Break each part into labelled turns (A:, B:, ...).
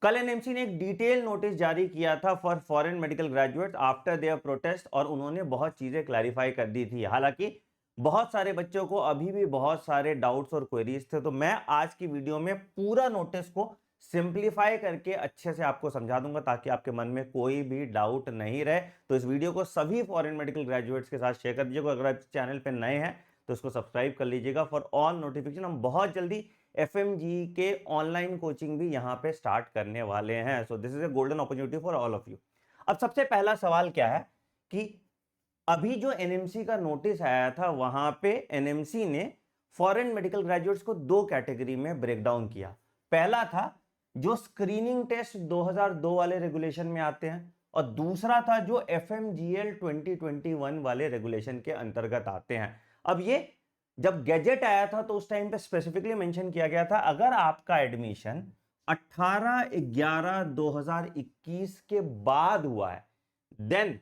A: कल एनएमसी ने एक डिटेल नोटिस जारी किया था for foreign medical graduates after their protest और उन्होंने बहुत चीजें क्लैरिफाई कर दी थी। हालांकि बहुत सारे बच्चों को अभी भी बहुत सारे डाउट्स और क्वेरीज थे, तो मैं आज की वीडियो में पूरा नोटिस को सिंप्लीफाई करके अच्छे से आपको समझा दूंगा ताकि आपके मन में कोई भी डाउट नहीं रहे। तो इस वीडियो को सभी फॉरेन मेडिकल ग्रेजुएट्स के साथ शेयर कर दीजिएगा। अगर आप चैनल पर नए हैं तो इसको सब्सक्राइब कर लीजिएगा फॉर ऑल नोटिफिकेशन। हम बहुत जल्दी एफएमजी के ऑनलाइन कोचिंग भी यहां पे स्टार्ट करने वाले हैं। So this is a golden opportunity for all of you. अब सबसे पहला सवाल क्या है कि अभी जो एनएमसी का नोटिस आया था वहां पे एनएमसी ने फॉरेन मेडिकल ग्रेजुएट्स को दो कैटेगरी में ब्रेक डाउन किया। पहला था जो स्क्रीनिंग टेस्ट 2002 वाले रेगुलेशन में आते हैं और दूसरा था जो एफएमजीएल 2021 वाले रेगुलेशन के अंतर्गत आते हैं। अब ये जब गैजेट आया था तो उस टाइम पे स्पेसिफिकली मेंशन किया गया था अगर आपका एडमिशन 18/11/2021 के बाद हुआ है then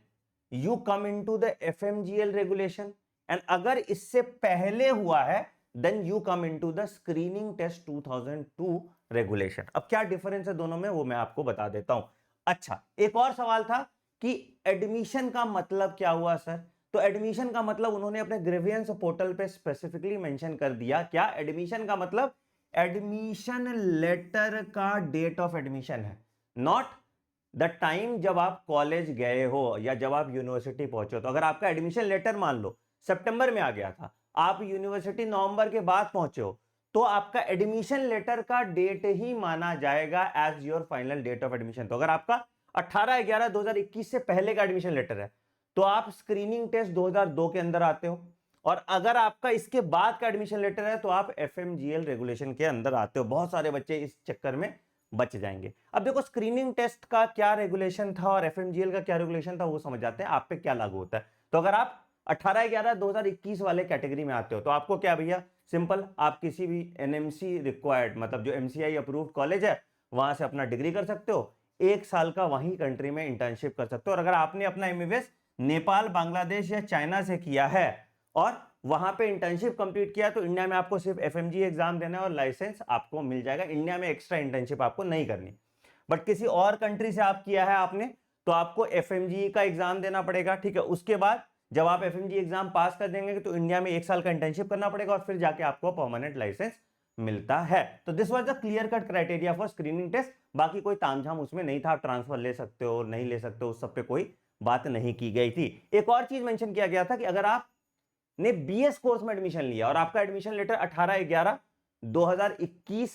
A: you come into the FMGL regulation, and अगर इससे पहले हुआ है then you come into the screening test 2002 regulation. अब क्या डिफरेंस है दोनों में वो मैं आपको बता देता हूं। अच्छा, एक और सवाल था कि एडमिशन का मतलब क्या हुआ सर। तो एडमिशन का मतलब उन्होंने अपने ग्रीवियंस पोर्टल पे स्पेसिफिकली मेंशन कर दिया। क्या एडमिशन का मतलब? एडमिशन लेटर का डेट ऑफ एडमिशन है, नॉट द टाइम जब आप कॉलेज गए हो या जब आप यूनिवर्सिटी पहुंचे हो। तो अगर आपका एडमिशन लेटर मान लो सितंबर में आ गया था, आप यूनिवर्सिटी नवंबर के बाद पहुंचे हो, तो आपका एडमिशन लेटर का डेट ही माना जाएगा as your final date of admission. तो अगर आपका 18/11/2021 से पहले का एडमिशन लेटर है तो आप स्क्रीनिंग टेस्ट 2002 के अंदर आते हो, और अगर आपका इसके बाद का एडमिशन लेटर है तो आप एफएमजीएल रेगुलेशन के अंदर आते हो। बहुत सारे बच्चे इस चक्कर में बच जाएंगे। अब देखो स्क्रीनिंग टेस्ट का क्या रेगुलेशन था और एफएमजीएल का क्या रेगुलेशन था वो समझ जाते हैं आप पे क्या लागू होता है। तो अगर आप 18/11/2021 वाले कैटेगरी में आते हो तो आपको क्या भैया, सिंपल, आप किसी भी एनएमसी रिक्वायर्ड मतलब जो एमसीआई अप्रूव्ड कॉलेज है वहां से अपना डिग्री कर सकते हो, 1 साल का वहीं कंट्री में इंटर्नशिप कर सकते हो। और अगर आपने अपना एमबीबीएस नेपाल, बांग्लादेश या चाइना से किया है और वहां पे इंटर्नशिप कंप्लीट किया तो इंडिया में आपको सिर्फ एफएमजी एग्जाम देना है और लाइसेंस आपको मिल जाएगा। इंडिया में एक्स्ट्रा इंटर्नशिप आपको नहीं करनी। बट किसी और कंट्री से आप किया है आपने तो आपको एफएमजी का एग्जाम देना पड़ेगा, ठीक है। उसके बाद जब आप एफएमजी एग्जाम पास कर देंगे तो इंडिया में 1 साल का इंटर्नशिप करना पड़ेगा और फिर जाके आपको परमानेंट लाइसेंस मिलता है। तो this was the clear cut criteria for screening test. बाकी कोई तामझाम उसमें नहीं था, आप ट्रांसफर ले सकते हो नहीं ले सकते हो, उस सब पे कोई बात नहीं की गई थी। एक और चीज मेंशन किया गया था कि अगर आपने बीएस कोर्स में एडमिशन लिया और आपका एडमिशन लेटर 18/11/2021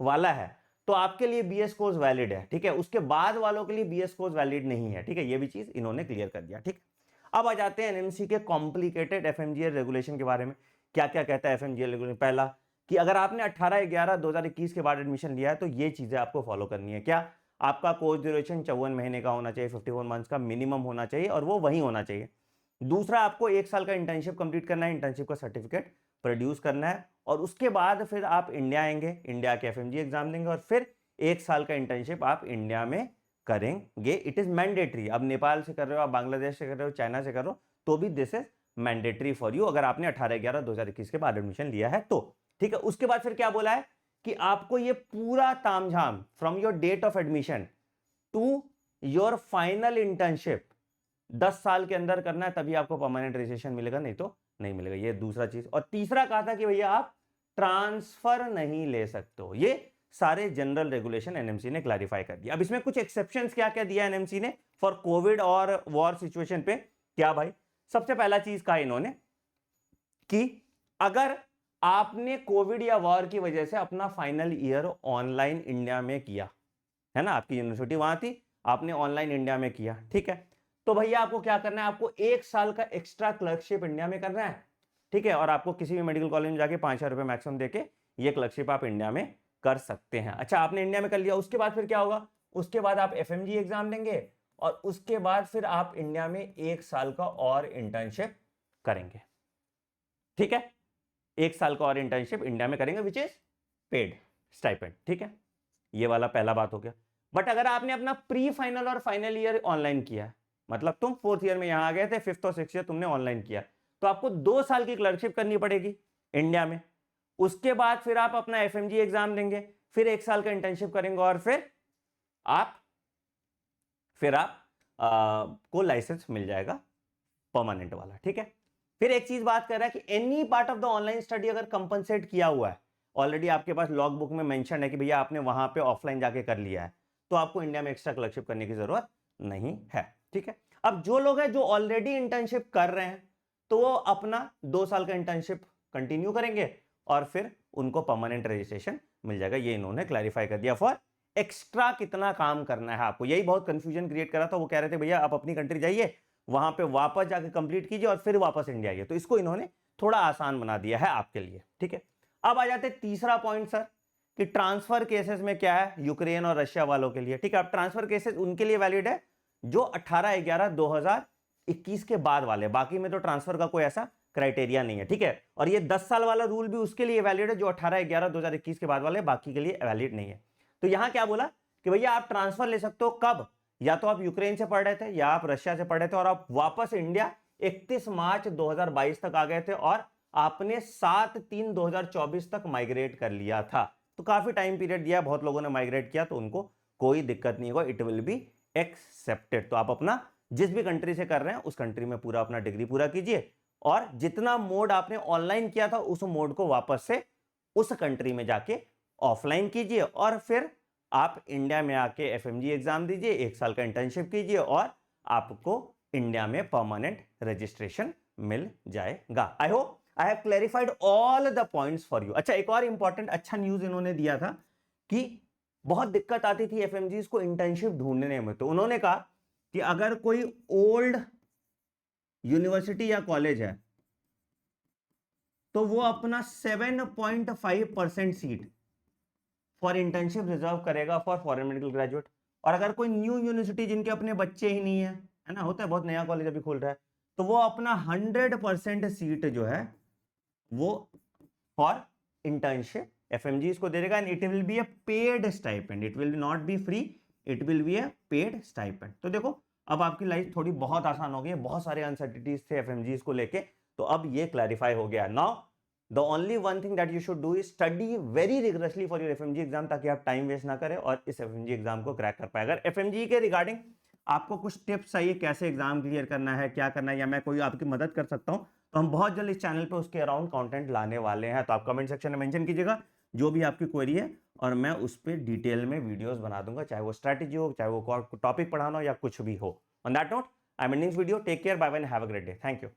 A: वाला है तो आपके लिए बीएस कोर्स वैलिड है, ठीक है। उसके बाद वालों के लिए बीएस कोर्स वैलिड नहीं है, ठीक है। ये भी चीज इन्होंने क्लियर कर दिया, ठीक। अब आ जाते हैं एनएमसी के कॉम्प्लिकेटेड एफएमजीएल रेगुलेशन के बारे में। क्या क्या कहता है एफएमजीएल रेगुलेशन? पहला कि अगर आपने 18/11/2021 के बाद एडमिशन लिया है तो ये चीजें आपको फॉलो करनी है। क्या? आपका कोर्स ड्यूरेशन 54 महीने का होना चाहिए, 51 मंथ्स का मिनिमम होना चाहिए और वो वही होना चाहिए। दूसरा, आपको 1 साल का इंटर्नशिप कंप्लीट करना है, इंटर्नशिप का सर्टिफिकेट प्रोड्यूस करना है और उसके बाद फिर आप इंडिया आएंगे, इंडिया के एफएमजी एग्जाम देंगे और फिर 1 साल का इंटर्नशिप आप इंडिया में करेंगे। It is mandatory. अब नेपाल से कर रहे हो, आप बांग्लादेश से कर रहे हो, चाइना से कर रहे हो तो भी this is mandatory for you अगर आपने 18/11/2021 के बाद एडमिशन लिया है तो, ठीक है। उसके बाद फिर क्या बोला है कि आपको ये पूरा तामझाम from your date of admission to your final internship 10 साल के अंदर करना है, तभी आपको परमानेंट रजिस्ट्रेशन मिलेगा, नहीं तो नहीं मिलेगा। ये दूसरा चीज। और तीसरा कहा था कि भैया आप ट्रांसफर नहीं ले सकते हो। ये सारे जनरल रेगुलेशन एनएमसी ने क्लैरिफाई कर दिया। अब इसमें कुछ एक्सेप्शंस क्या क्या दिया एनएमसी ने फॉर कोविड और वॉर सिचुएशन पे। क्या भाई? सबसे पहला चीज कहा इन्होंने कि अगर आपने कोविड या वॉर की वजह से अपना फाइनल ईयर ऑनलाइन इंडिया में किया है ना, आपकी यूनिवर्सिटी वहां थी, आपने ऑनलाइन इंडिया में किया, ठीक है, तो भैया आपको क्या करना है, आपको 1 साल का एक्स्ट्रा क्लर्कशिप इंडिया में करना है, ठीक है। और आपको किसी भी मेडिकल कॉलेज में जाके 5,000 रुपए मैक्सिमम देके ये क्लर्कशिप आप इंडिया में कर सकते हैं। अच्छा, आपने इंडिया में कर लिया, उसके बाद फिर क्या होगा? उसके बाद आप एफएमजी एग्जाम देंगे और उसके बाद फिर आप इंडिया में 1 साल का और इंटर्नशिप करेंगे, ठीक है। 1 साल का और इंटर्नशिप इंडिया में करेंगे विच इज पेड स्टाइपेंड, ठीक है। ये वाला पहला बात हो गया। बट अगर आपने अपना प्री फाइनल और फाइनल ईयर ऑनलाइन किया, मतलब तुम 4th ईयर में यहां आ गए थे, 5th और 6th ईयर तुमने ऑनलाइन किया, तो आपको 2 साल की क्लर्कशिप करनी पड़ेगी इंडिया में। उसके बाद फिर आप अपना एफएमजी एग्जाम देंगे, फिर 1 साल का इंटर्नशिप करेंगे और फिर फिर आप को लाइसेंस मिल जाएगा परमानेंट वाला, ठीक है। फिर एक चीज बात कर रहा है कि any part of the online study अगर कंपनसेट किया हुआ है, ऑलरेडी आपके पास लॉग बुक में मेंशन है कि भैया आपने वहां पे ऑफलाइन जाके कर लिया है, तो आपको इंडिया में एक्स्ट्रा क्लर्कशिप करने की जरूरत नहीं है, ठीक है। अब जो लोग हैं जो ऑलरेडी इंटर्नशिप कर रहे हैं, तो वो अपना 2 साल का इंटर्नशिप कंटिन्यू करेंगे और फिर उनको परमानेंट रजिस्ट्रेशन मिल जाएगा। ये इन्होंने क्लैरिफाई कर दिया। फॉर एक्स्ट्रा कितना काम करना है आपको, यही बहुत कंफ्यूजन क्रिएट करा था। वो कह रहे थे भैया आप अपनी कंट्री जाइए, वहां पे वापस जाके कंप्लीट कीजिए और फिर वापस इंडिया आइए, तो इसको इन्होंने थोड़ा आसान बना दिया है आपके लिए, ठीक है। अब आ जाते तीसरा पॉइंट सर, कि ट्रांसफर केसेस में क्या है यूक्रेन और रशिया वालों के लिए, ठीक है। अब ट्रांसफर केसेस उनके लिए वैलिड है जो 18/11/2021 के बाद वाले, बाकी में तो ट्रांसफर का कोई ऐसा क्राइटेरिया नहीं है, ठीक है। और ये 10 साल वाला रूल भी उसके लिए वैलिड है जो 18/11/2021 के बाद वाले, बाकी के लिए वैलिड नहीं है। तो यहां क्या बोला कि भैया आप ट्रांसफर ले सकते हो कब, या तो आप यूक्रेन से पढ़ रहे थे या आप रशिया से पढ़ रहे थे और आप वापस इंडिया 31 मार्च 2022 तक आ गए थे और आपने 7/3/2024 तक माइग्रेट कर लिया था, तो काफी टाइम पीरियड दिया, बहुत लोगों ने माइग्रेट किया, तो उनको कोई दिक्कत नहीं होगा, इट विल बी एक्सेप्टेड। तो आप अपना जिस भी कंट्री से कर रहे हैं उस कंट्री में पूरा अपना डिग्री पूरा कीजिए और जितना मोड आपने ऑनलाइन किया था उस मोड को वापस से उस कंट्री में जाके ऑफलाइन कीजिए और फिर आप इंडिया में आके एफएमजी एग्जाम दीजिए, 1 साल का इंटर्नशिप कीजिए और आपको इंडिया में परमानेंट रजिस्ट्रेशन मिल जाएगा। I hope I have clarified all the points for you. अच्छा, एक और इंपॉर्टेंट अच्छा न्यूज इन्होंने दिया था कि बहुत दिक्कत आती थी एफएमजीज को इंटर्नशिप ढूंढने में, तो उन्होंने कहा कि अगर कोई ओल्ड यूनिवर्सिटी या कॉलेज है तो वो अपना 7.5% सीट फॉर इंटर्नशिप रिजर्व करेगा फॉर फॉरेन मेडिकल ग्रेजुएट। और अगर कोई न्यू यूनिवर्सिटी जिनके अपने बच्चे ही नहीं है, है ना, होता है बहुत नया कॉलेज अभी खुल रहा है, तो वो अपना 100% सीट जो है वो फॉर इंटर्नशिप एफएमजीज को दे देगा and it will be a paid stipend, it will not be free, it will be a paid stipend. तो देखो अब आपकी लाइफ थोड़ी बहुत आसान हो गई है, बहुत सारे अनसर्टिनिटीज थे एफएमजीज को लेके, तो अब ये क्लैरिफाई हो गया। Now the only one thing that you should do is study very rigorously for your FMG exam, ताकि आप टाइम वेस्ट ना करें और इस एफएमजी एग्जाम को क्रैक कर पाए। अगर एफएमजी के रिगार्डिंग आपको कुछ टिप्स चाहिए कैसे एग्जाम क्लियर करना है, क्या करना है, या मैं कोई आपकी मदद कर सकता हूं, तो हम बहुत जल्द इस चैनल पे उसके अराउंड कंटेंट लाने वाले हैं। तो आप कमेंट सेक्शन में मेंशन कीजिएगा जो भी आपकी क्वेरी है और मैं उस पर डिटेल में वीडियोस बना दूंगा, चाहे वो स्ट्रैटेजी हो, चाहे वो टॉपिक पढ़ाना हो या कुछ भी हो। On that note I am ending this video, take care, bye bye, have a great day, thank you.